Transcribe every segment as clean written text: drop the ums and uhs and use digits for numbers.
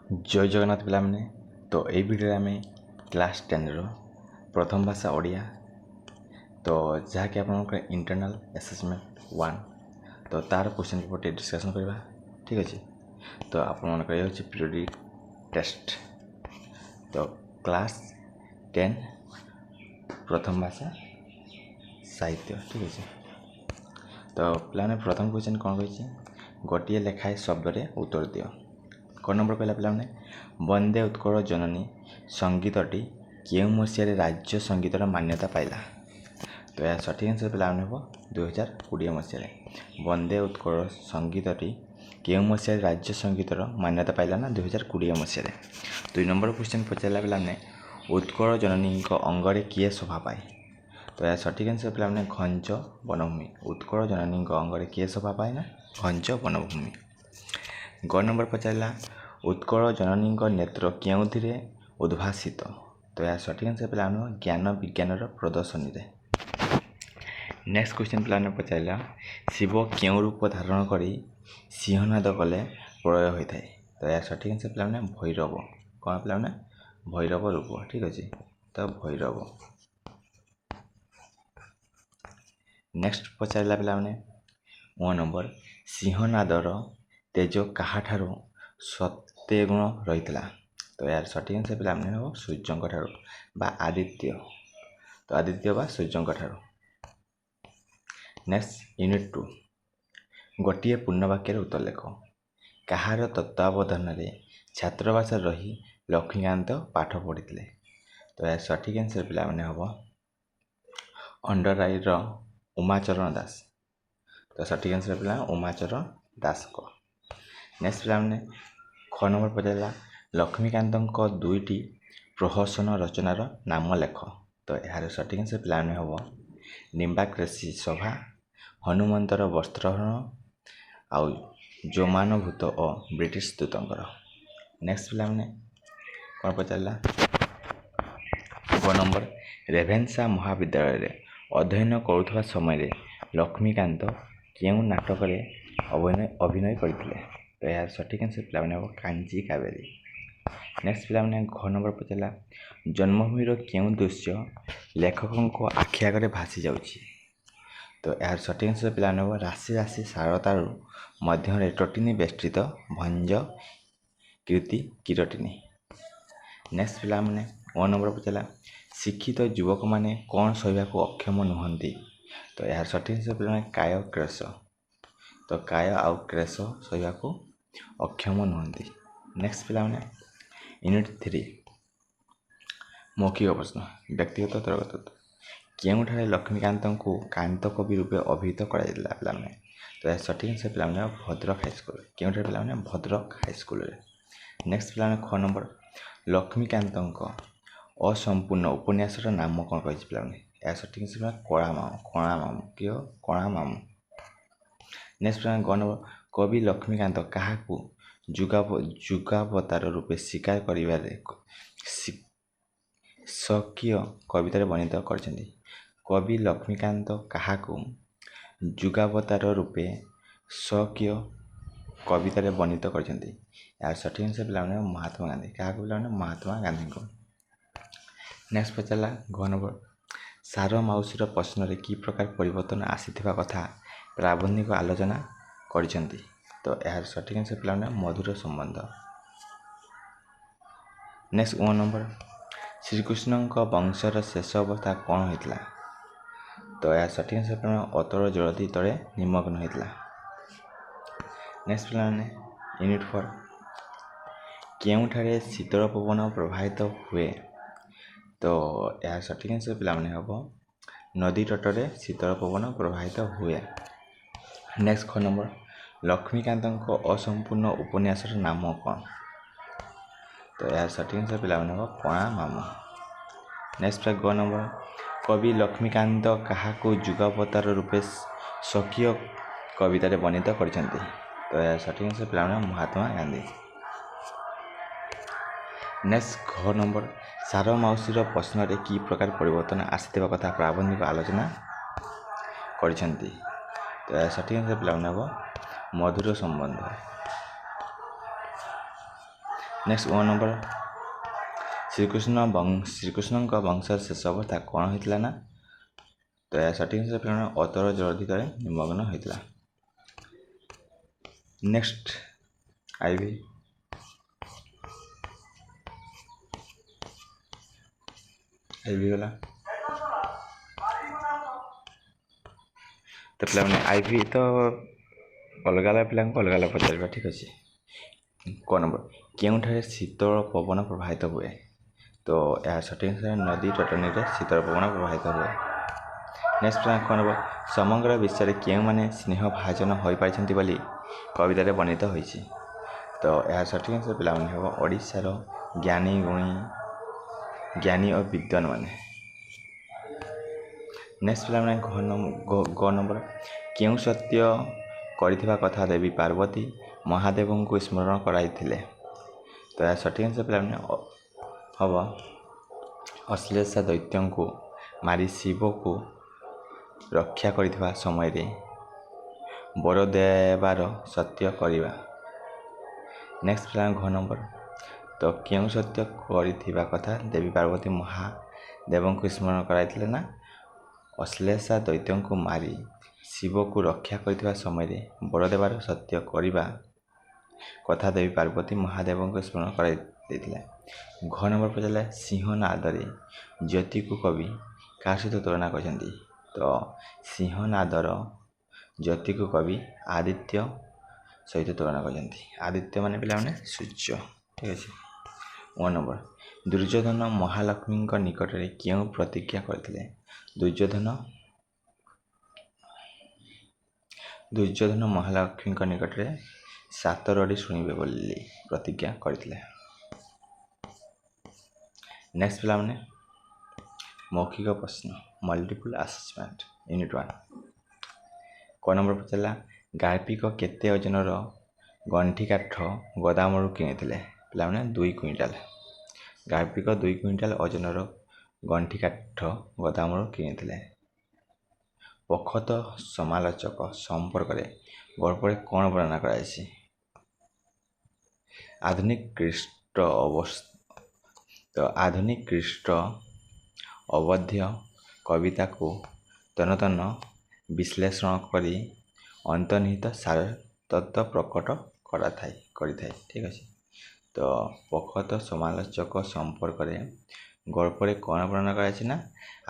जय जगन्नाथ पिलाମାନେ तो ये भिडियो आम क्लास 10 रो प्रथम भाषा ओडिया तो जहाँकि आप इंटरनल असेसमेंट 1 तो तार क्वेश्चन पेपर डिस्कसन करवा ठीक अच्छे। तो आप पीरियडिक टेस्ट तो क्लास 10 प्रथम भाषा साहित्य ठीक अच्छे। तो पे प्रथम क्वेश्चन कौन कही गोटे लेखाए शब्द उत्तर दियो। क नंबर कहला पे वंदे उत्कल जननी संगीतटी केउं मसीह राज्य संगीतर मान्यता पाइला। तो यह सठिक आंसर पे हम 2020 मसीह वंदे उत्कल संगीतटी केउं मसीह राज्य संगीतर मान्यता पाइला ना 2020 मसीह। 2 नंबर क्वेश्चन पचारा पे उत्कल जननी अंगरे किए शोभा पाए। तो यह सठिक आंसर पे घंच वनभूमि उत्कल जननी अंगरे किए शोभा पाए ना घंच वनभूमि। ग नंबर पचारा उत्कल जननी नेत्र केउथिरे उद्भासित। तो यह सठिक आंसर पे ज्ञान विज्ञान प्रदर्शनी रे। नेक्स्ट क्वेश्चन पे पचारा शिव क्यों रूप धारण कर सिंहनाद कले प्रलय होता है। तो यह सठिक आंसर पे भैरव कौन पे भैरव रूप ठीक अच्छे। तो भैरव। नेक्स्ट पचारा पे 1 नंबर सिंहनादर तेज काहाठारू सत्य गुण रही। तो यार सठिक आंसर पे हम सूर्यंक ठारू बा आदित्य। तो आदित्य बा सूर्यंक ठारू। नेक्स्ट यूनिट 2 गोटे पूर्णवाक्य उत्तर लेख। कहार तत्वावधान छात्रावास रही लक्ष्मीकांत पाठ पढ़ी। तो यार सठिक आंसर पे हम अंडरराईर उमाचरण दास। तो सठिक आंसर पे उमाचरण दास को। नेक्स्ट पे ख नंबर पचारा लक्ष्मीकांत दुईटी प्रहसन रचनार नाम लेख। तो यार सठिक आंसर पे हम निम्बाक्रेसी सभा हनुमंतर वस्त्रहरण आउ जोमानुभूत और ब्रिटिश दूतंकर। नेक्स्ट पे कौन पचारा ग नंबर रेभेन्सा महाविद्यालय अध्ययन करुवा समय लक्ष्मीकांत केउं नाटक अभिनय करते। तो यार सठिक आंसर पे हम कांची कावेरी। नेक्स्ट पे घ नंबर पचारा जन्मभूमि केउं दृश्य लेखक आखि आगे भासी जाऊँगी। तो यार सठिक आंसर पे हम राशि राशि सारतारू मध्य टटिनी बेष्टित भंज कीर्ति किरटिनी। नेक्स्ट पे 1 नंबर पचारा शिक्षित युवक मैंने कौन सहवा अक्षम नुहति। तो यार सठिक आंसर पे काय क्लेश। तो काय आउ क्लेश सहवा अक्षम नुहति। नेक्स्ट पे यूनिट 3 मौखिक प्रश्न व्यक्तिगत तर्क केउठारे लक्ष्मीकांत को कांत कवि रूपे अभिहित कराइला पे। तो यह सठिक आंसर पे भद्रक हाईस्कल केउठारे पे भद्रक हाईस्कल। नेक्स्ट पे ख नंबर लक्ष्मीकांत असंपूर्ण उपन्यासर नाम कौन कही पे। यह सठिक आंसर कणा मामू कि कणा मामू। नेक्स्ट पे ग नंबर कवि लक्ष्मीकांत क्या जुगावतार रूपे स्वीकार कर स्वकीय कवितार वर्णित कर। कवि लक्ष्मीकांत क्या जुगावतार रूपे स्वकीय कवितार वर्णित कर। यार सठिक आंसर पे महात्मा गांधी क्या महात्मा गांधी को। नेक्स्ट पचारा घ नंबर सार माउसीर प्रश्न कि प्रकार परिवर्तन आसीथिबा कथा प्राबंधिक आलोचना कर। तो यार सठिक आंसर पे मधुर संबंध। नेक्स्ट 1 नंबर श्रीकृष्ण वंशर शेष अवस्था कौन होता। तो यार सठिक आंसर पे अतल जलधि तले निमग्न होता। नेक्स्ट पे यूनिट 4 केउठारे शीतल पवन प्रवाहित हुए। तो यार सठिक आंसर पे हम नदी तटरे शीतल पवन प्रवाहित हुए। नेक्स्ट ख नंबर लक्ष्मीकांत असंपूर्ण उपन्यासर नाम कौन। तो यार सठिक आंसर पे हम कणा मामू। नेक्स्ट पे ग नंबर कवि लक्ष्मीकांत क्या जुगावतार रूपे स्वकीय कवितार वर्णित कर। तो यार सठिक आंसर पे महात्मा गांधी। नेक्स्ट घ नंबर सार माउसीर प्रश्न कि प्रकार परिवर्तन आसीथिबा कथा प्राबंधिक आलोचना कर। तो यार सठिक आंसर पे हम मधुर संबंध। ନେକ୍ସଟ 1 ନମ୍ବର ଶ୍ରୀକୃଷ୍ଣଙ୍କ ବଂଶର ଶେଷ ଅବସ୍ଥା କ'ଣ ହୋଇଥିଲା ନା ତ ଏହା ସଠିକ୍ ଆନ୍ସର ପିଲାମାନେ ଅତର ଜଳଧିକରେ ନିମଗ୍ନ ହୋଇଥିଲା। ନେକ୍ସଟ ଆଇଭି ଗଲା ତ ପିଲାମାନେ ଆଇଭି ତ ଅଲଗା ଅଲଗା ପିଲାଙ୍କୁ ଅଲଗା ଅଲଗା ପଚାରିବା ଠିକ୍ ଅଛି। କ ନମ୍ବର କେଉଁଠାରେ ଶୀତଳ ପବନ ପ୍ରବାହିତ ହୁଏ ତ ଏହା ସଠିକ୍ ଆନ୍ସର ନଦୀ ତଟନୀରେ ଶୀତଳ ପବନ ପ୍ରବାହିତ ହୁଏ। ନେକ୍ସଟ କ ନମ୍ବର ସମଗ୍ର ବିଶ୍ୱରେ କେଉଁମାନେ ସ୍ନେହ ଭାଜନ ହୋଇପାରିଛନ୍ତି ବୋଲି କବିତାରେ ବର୍ଣ୍ଣିତ ହୋଇଛି ତ ଏହା ସଠିକ୍ ଆନ୍ସର ପିଲାମାନେ ହେବ ଓଡ଼ିଶାର ଜ୍ଞାନୀ ଓ ବିଦ୍ୱାନମାନେ। ନେକ୍ସଟ ପିଲାମାନେ ଗ ନମ୍ବର କେଉଁ ସତ୍ୟ କରିଥିବା କଥା ଦେବୀ ପାର୍ବତୀ ମହାଦେବଙ୍କୁ ସ୍ମରଣ କରାଇଥିଲେ ତ ଏହା ସଠିକ୍ ଆନ୍ସର ପିଲାମାନେ ହେବ ଅଶ୍ଳେଷା ଦୈତ୍ୟଙ୍କୁ ମାରି ଶିବକୁ ରକ୍ଷା କରିଥିବା ସମୟରେ ବର ଦେବାର ସତ୍ୟ କରିବା। ନେକ୍ସଟ ପିଲାମାନେ ଘ ନମ୍ବର ତ କେଉଁ ସତ୍ୟ କରିଥିବା କଥା ଦେବୀ ପାର୍ବତୀ ମହାଦେବଙ୍କୁ ସ୍ମରଣ କରାଇଥିଲେ ନା ଅଶ୍ଳେଷା ଦୈତ୍ୟଙ୍କୁ ମାରି ଶିବକୁ ରକ୍ଷା କରିଥିବା ସମୟରେ ବର ଦେବାର ସତ୍ୟ କରିବା କଥା ଦେବୀ ପାର୍ବତୀ ମହାଦେବଙ୍କୁ ସ୍ମରଣ କରାଇ ଦେଇଥିଲେ। ଘ ନମ୍ବର ପଚାରିଲା ସିଂହନାଦରେ ଜ୍ୟୋତିକୁ କବି କାହା ସହିତ ତୁଳନା କରିଛନ୍ତି ତ ସିଂହନାଦର ଜ୍ୟୋତିକୁ କବି ଆଦିତ୍ୟ ସହିତ ତୁଳନା କରିଛନ୍ତି। ଆଦିତ୍ୟ ମାନେ ପିଲାମାନେ ସୂର୍ଯ୍ୟ ଠିକ୍ ଅଛି। 1 ନମ୍ବର ଦୁର୍ଯ୍ୟୋଧନ ମହାଲକ୍ଷ୍ମୀଙ୍କ ନିକଟରେ କେଉଁ ପ୍ରତିଜ୍ଞା କରିଥିଲେ ଦୁର୍ଯ୍ୟୋଧନ ମହାଲକ୍ଷ୍ମୀଙ୍କ ନିକଟରେ 7 ରଡ଼ି ଶୁଣିବେ ବୋଲି ପ୍ରତିଜ୍ଞା କରିଥିଲେ। ନେକ୍ସଟ ପିଲାମାନେ ମୌଖିକ ପ୍ରଶ୍ନ ମଲ୍ଟିପୁଲ ଆସେସମେଣ୍ଟ ୟୁନିଟ୍ 1 କ ନମ୍ବର ପଚାରିଲା ଗାଳ୍ପିକ କେତେ ଓଜନର ଗଣ୍ଠି କାଠ ଗୋଦାମରୁ କିଣିଥିଲେ ପିଲାମାନେ 2 କୁଇଣ୍ଟାଲ। ଗାଳ୍ପିକ 2 କୁଇଣ୍ଟାଲ ଓଜନର ଗଣ୍ଠି କାଠ ଗୋଦାମରୁ କିଣିଥିଲେ। ପୋଖତ ସମାଲୋଚକ ସମ୍ପର୍କରେ ଗଳ୍ପରେ କ'ଣ ବର୍ଣ୍ଣନା କରାଯାଇଛି ଆଧୁନିକ ଖ୍ରୀଷ୍ଟ ଅବଧ୍ୟ କବିତାକୁ ତନ୍ନ ବିଶ୍ଳେଷଣ କରି ଅନ୍ତର୍ନିହିତ ସାରତତ୍ତ୍ୱ ପ୍ରକଟ କରିଥାଏ ଠିକ୍ ଅଛି। ତ ପୋଖତ ସମାଲୋଚକ ସମ୍ପର୍କରେ ଗଳ୍ପରେ କ'ଣ ବର୍ଣ୍ଣନା କରାଯାଇଛି ନା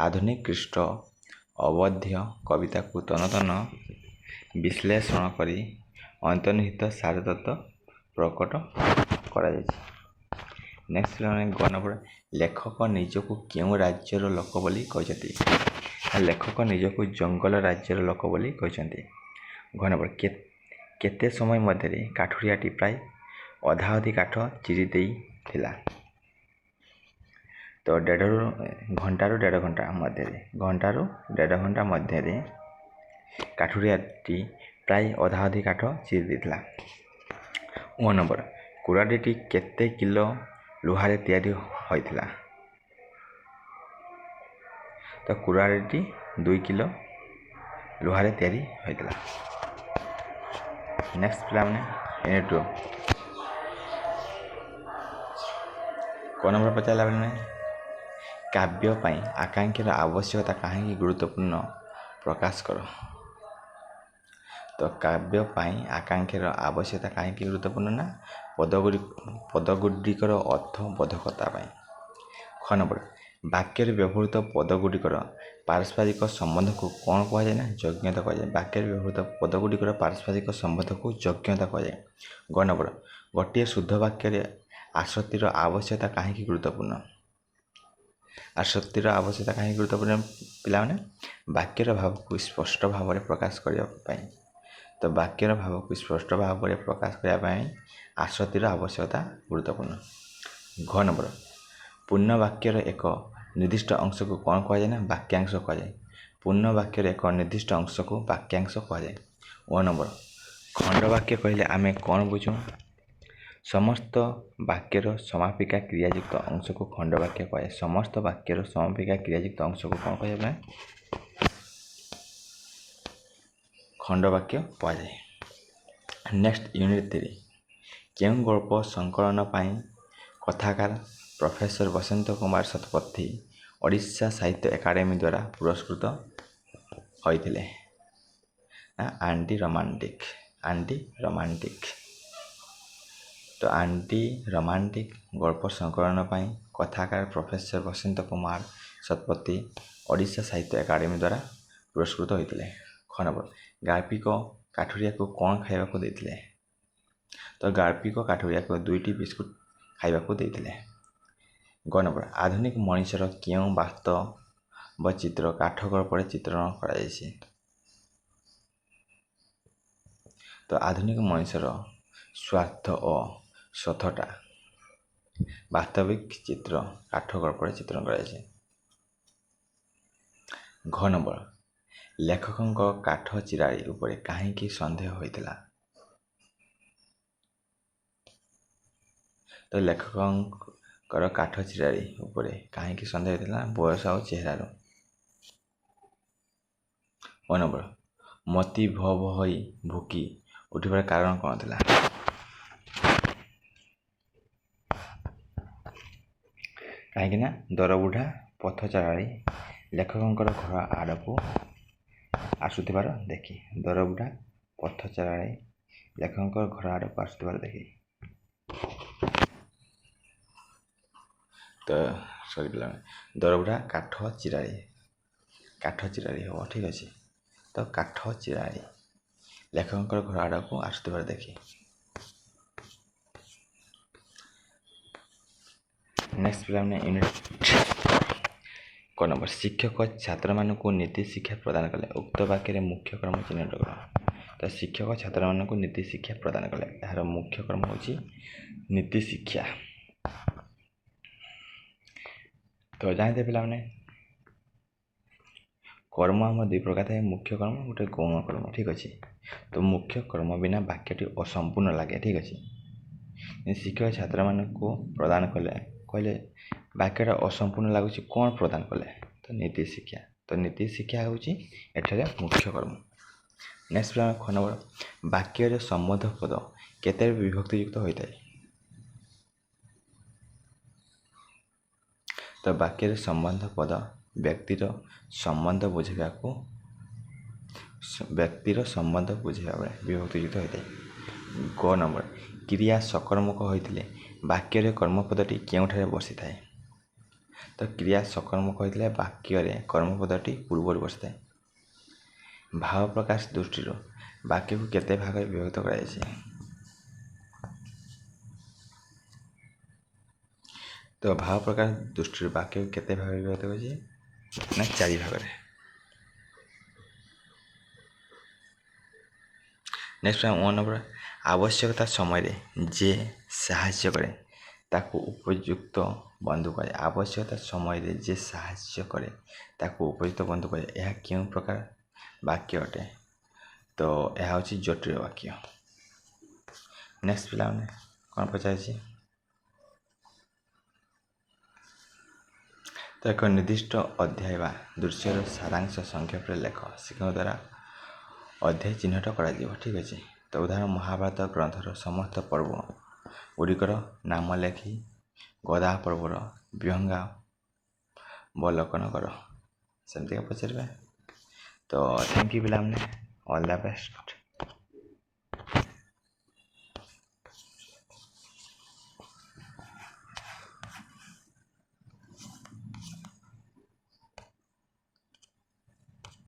ଆଧୁନିକ ଖ୍ରୀଷ୍ଟ ଅବଧ୍ୟ କବିତାକୁ ତନ୍ନ ବିଶ୍ଳେଷଣ କରି ଅନ୍ତର୍ନିହିତ ସାରତତ୍ତ୍ୱ ପ୍ରକଟ କରାଯାଇଛି। ନେକ୍ସଟ ପିଲାମାନେ ଗ ନମ୍ବର ଲେଖକ ନିଜକୁ କେଉଁ ରାଜ୍ୟର ଲୋକ ବୋଲି କହିଛନ୍ତି ଲେଖକ ନିଜକୁ ଜଙ୍ଗଲ ରାଜ୍ୟର ଲୋକ ବୋଲି କହିଛନ୍ତି। ଘ ନମ୍ବର କେତେ ସମୟ ମଧ୍ୟରେ କାଠୁରିଆଟି ପ୍ରାୟ ଅଧାଅଧି କାଠ ଚିରି ଦେଇଥିଲା ତ ଘଣ୍ଟାରୁ ଦେଢ଼ ଘଣ୍ଟା ମଧ୍ୟରେ କାଠୁରିଆଟି ପ୍ରାୟ ଅଧାଅଧି କାଠ ଚିରି ଦେଇଥିଲା। 1 ନମ୍ବର କୁରାଢ଼ୀଟି କେତେ କିଲୋ ଲୁହାରେ ତିଆରି ହୋଇଥିଲା ତ କୁରାଢ଼ୀଟି 2 କିଲୋ ଲୁହାରେ ତିଆରି ହୋଇଥିଲା। ନେକ୍ସଟ ପିଲାମାନେ ୟୁନିଟ୍ 2 କ ନମ୍ବର ପଚାରିଲା ପିଲାମାନେ କାବ୍ୟ ପାଇଁ ଆକାଂକ୍ଷାର ଆବଶ୍ୟକତା କାହିଁକି ଗୁରୁତ୍ୱପୂର୍ଣ୍ଣ ପ୍ରକାଶ କର ତ କାବ୍ୟ ପାଇଁ ଆକାଂକ୍ଷାର ଆବଶ୍ୟକତା କାହିଁକି ଗୁରୁତ୍ୱପୂର୍ଣ୍ଣ ନା ପଦଗୁଡ଼ିକର ଅର୍ଥବୋଧକତା ପାଇଁ। ଖ ନମ୍ବର ବାକ୍ୟରେ ବ୍ୟବହୃତ ପଦଗୁଡ଼ିକର ପାରସ୍ପରିକ ସମ୍ବନ୍ଧକୁ କ'ଣ କୁହାଯାଏ ନା ଯୋଗ୍ୟତା କୁହାଯାଏ। ବାକ୍ୟରେ ବ୍ୟବହୃତ ପଦଗୁଡ଼ିକର ପାରସ୍ପରିକ ସମ୍ବନ୍ଧକୁ ଯୋଗ୍ୟତା କୁହାଯାଏ। ଗ ନମ୍ବର ଗୋଟିଏ ଶୁଦ୍ଧ ବାକ୍ୟରେ ଆସକ୍ତିର ଆବଶ୍ୟକତା କାହିଁକି ଗୁରୁତ୍ୱପୂର୍ଣ୍ଣ ପିଲାମାନେ ବାକ୍ୟର ଭାବକୁ ସ୍ପଷ୍ଟ ଭାବରେ ପ୍ରକାଶ କରିବା ପାଇଁ ତ ବାକ୍ୟର ଭାବକୁ ସ୍ପଷ୍ଟ ଭାବରେ ପ୍ରକାଶ କରିବା ପାଇଁ ଆସକ୍ତିର ଆବଶ୍ୟକତା ଗୁରୁତ୍ୱପୂର୍ଣ୍ଣ। ଘ ନମ୍ବର ପୂର୍ଣ୍ଣ ବାକ୍ୟର ଏକ ନିର୍ଦ୍ଦିଷ୍ଟ ଅଂଶକୁ କ'ଣ କୁହାଯାଏ ନା ବାକ୍ୟାଂଶ କୁହାଯାଏ। ପୂର୍ଣ୍ଣ ବାକ୍ୟର ଏକ ନିର୍ଦ୍ଦିଷ୍ଟ ଅଂଶକୁ ବାକ୍ୟାଂଶ କୁହାଯାଏ। 1 ନମ୍ବର ଖଣ୍ଡ ବାକ୍ୟ କହିଲେ ଆମେ କ'ଣ ବୁଝୁ ସମସ୍ତ ବାକ୍ୟର ସମାପିକା କ୍ରିୟାଯୁକ୍ତ ଅଂଶକୁ ଖଣ୍ଡ ବାକ୍ୟ କୁହାଯାଏ। ସମସ୍ତ ବାକ୍ୟର ସମାପିକା କ୍ରିୟାଯୁକ୍ତ ଅଂଶକୁ କ'ଣ କୁହାଯାଏ ଖଣ୍ଡ ବାକ୍ୟ କୁହାଯାଏ। ନେକ୍ସଟ ୟୁନିଟ୍ 3 କେଉଁ ଗଳ୍ପ ସଂକଳନ ପାଇଁ କଥାକାର ପ୍ରଫେସର ବସନ୍ତ କୁମାର ଶତପଥୀ ଓଡ଼ିଶା ସାହିତ୍ୟ ଏକାଡେମୀ ଦ୍ୱାରା ପୁରସ୍କୃତ ହୋଇଥିଲେ। Anti romantic. ତ ଆଣ୍ଟି ରୋମାଣ୍ଟିକ୍ ଗଳ୍ପ ସଂକଳନ ପାଇଁ କଥାକାର ପ୍ରଫେସର ବସନ୍ତ କୁମାର ଶତପଥୀ ଓଡ଼ିଶା ସାହିତ୍ୟ ଏକାଡେମୀ ଦ୍ୱାରା ପୁରସ୍କୃତ ହୋଇଥିଲେ। ଗାଳ୍ପିକ କାଠୁରିଆକୁ କ'ଣ ଖାଇବାକୁ ଦେଇଥିଲେ? ତ ଗାଳ୍ପିକ କାଠୁରିଆକୁ 2ଟି ବିସ୍କୁଟ ଖାଇବାକୁ ଦେଇଥିଲେ। ଆଧୁନିକ ମଣିଷର କେଉଁ ବାସ୍ତବ ଚିତ୍ର କାଠ ଗଳ୍ପରେ ଚିତ୍ରଣ କରାଯାଇଛି? ତ ଆଧୁନିକ ମଣିଷର ସ୍ୱାର୍ଥ ଓ ସ୍ୱଥଟା ବାସ୍ତବିକ ଚିତ୍ର କାଠ ଗଳ୍ପରେ ଚିତ୍ରଣ କରାଯାଇଛି। ଲେଖକଙ୍କ କାଠ ଚିରାଳି ଉପରେ କାହିଁକି ସନ୍ଦେହ ହୋଇଥିଲା? ତ ଲେଖକଙ୍କର କାଠ ଚିରାଳି ଉପରେ କାହିଁକି ସନ୍ଦେହ ହୋଇଥିଲା? ବୟସ ଆଉ ଚେହେରାରୁ। ମତି ଭ ଭ ହୋଇ ଭୁକି ଉଠିବାର କାରଣ କ'ଣ ଥିଲା? କାହିଁକି ନା ଦରବୁଢ଼ା ପଥଚାରାଳି ଲେଖକଙ୍କର ଘର ଆଡ଼କୁ ଆସୁଥିବାର ଦେଖି। ଦରବୁଢ଼ା ପଥଚାରାଳି ଲେଖକଙ୍କର ଘର ଆଡ଼କୁ ଆସୁଥିବାର ଦେଖି। ତ ଦରବୁଢ଼ା କାଠ ଚିରାଳି ହେବ, ଠିକ୍ ଅଛି। ତ କାଠ ଚିରାଳି ଲେଖକଙ୍କର ଘର ଆଡ଼କୁ ଆସୁଥିବାର ଦେଖି। ନେକ୍ସଟ ପିଲାମାନେ ଶିକ୍ଷକ ଛାତ୍ରମାନଙ୍କୁ ନୀତି ଶିକ୍ଷା ପ୍ରଦାନ କଲେ। ଉକ୍ତ ବାକ୍ୟରେ ମୁଖ୍ୟ କର୍ମ ଚିହ୍ନଟ କର। ତ ଶିକ୍ଷକ ଛାତ୍ରମାନଙ୍କୁ ନୀତି ଶିକ୍ଷା ପ୍ରଦାନ କଲେ। ଏହାର ମୁଖ୍ୟ କର୍ମ ହେଉଛି ନୀତି ଶିକ୍ଷା। ତ ଜାଣିଥିବେ ପିଲାମାନେ କର୍ମ ଆମର 2 ପ୍ରକାର ଥାଏ, ମୁଖ୍ୟ କର୍ମ ଗୋଟେ ଗୌଣ କର୍ମ, ଠିକ୍ ଅଛି। ତ ମୁଖ୍ୟ କର୍ମ ବିନା ବାକ୍ୟଟି ଅସମ୍ପୂର୍ଣ୍ଣ ଲାଗେ, ଠିକ୍ ଅଛି। ଶିକ୍ଷକ ଛାତ୍ରମାନଙ୍କୁ ପ୍ରଦାନ କଲେ କହିଲେ ବାକ୍ୟଟା ଅସମ୍ପୂର୍ଣ୍ଣ ଲାଗୁଛି, କ'ଣ ପ୍ରଦାନ କଲେ? ତ ନୀତି ଶିକ୍ଷା। ତ ନୀତି ଶିକ୍ଷା ହେଉଛି ଏଠାରେ ମୁଖ୍ୟ କର୍ମ। ନେକ୍ସଟ ବାକ୍ୟରେ ସମ୍ବନ୍ଧ ପଦ କେତେବେଳେ ବିଭକ୍ତିଯୁକ୍ତ ହୋଇଥାଏ? ତ ବାକ୍ୟରେ ସମ୍ବନ୍ଧ ପଦ ବ୍ୟକ୍ତିର ସମ୍ବନ୍ଧ ବୁଝାଇବା ବେଳେ ବିଭକ୍ତିଯୁକ୍ତ ହୋଇଥାଏ। କ୍ରିୟା ସକର୍ମକ ହୋଇଥିଲେ ବାକ୍ୟରେ କର୍ମପଦଟି କେଉଁଠାରେ ବସିଥାଏ? ତ କ୍ରିୟା ସକର୍ମକ ହୋଇଥିଲେ ବାକ୍ୟରେ କର୍ମପଦଟି ପୂର୍ବରୁ ବସିଥାଏ। ଭାବ ପ୍ରକାଶ ଦୃଷ୍ଟିରୁ ବାକ୍ୟକୁ କେତେ ଭାଗରେ ବିଭକ୍ତ କରାଯାଇଛି? ତ ଭାବ ପ୍ରକାଶ ଦୃଷ୍ଟିରୁ ବାକ୍ୟକୁ କେତେ ଭାଗରେ ବିଭକ୍ତ କରାଯାଇଛି? ନା 4 ଭାଗରେ। ନେକ୍ସଟ ଆବଶ୍ୟକତା ସମୟରେ ଯେ ସାହାଯ୍ୟ କରେ ତାକୁ ଉପଯୁକ୍ତ ବନ୍ଧୁ କୁହାଯାଏ। ଆବଶ୍ୟକତା ସମୟରେ ଯେ ସାହାଯ୍ୟ କରେ ତାକୁ ଉପଯୁକ୍ତ ବନ୍ଧୁ କୁହାଯାଏ। ଏହା କେଉଁ ପ୍ରକାର ବାକ୍ୟ ଅଟେ? ତ ଏହା ହେଉଛି ଜଟିଳ ବାକ୍ୟ। ନେକ୍ସଟ ପିଲାମାନେ କ'ଣ ପଚାରିଛି? ତ ଏକ ନିର୍ଦ୍ଦିଷ୍ଟ ଅଧ୍ୟାୟ ବା ଦୃଶ୍ୟର ସାରାଂଶ ସଂକ୍ଷେପରେ ଲେଖ। ଶିକ୍ଷକ ଦ୍ୱାରା ଅଧ୍ୟାୟ ଚିହ୍ନଟ କରାଯିବ, ଠିକ୍ ଅଛି। ତ ଉଦାହରଣ ମହାଭାରତ ଗ୍ରନ୍ଥର ସମସ୍ତ ପର୍ବ ଗୁଡ଼ିକର ନାମ ଲେଖି ଗଦା ପର୍ବର ବିହଙ୍ଗାବଲୋକନ କର। ସେମିତିକା ପଚାରିବେ। ତ ଥ୍ୟାଙ୍କ ୟୁ ପିଲାମାନେ, ଅଲ୍ ଦ ବେଷ୍ଟ।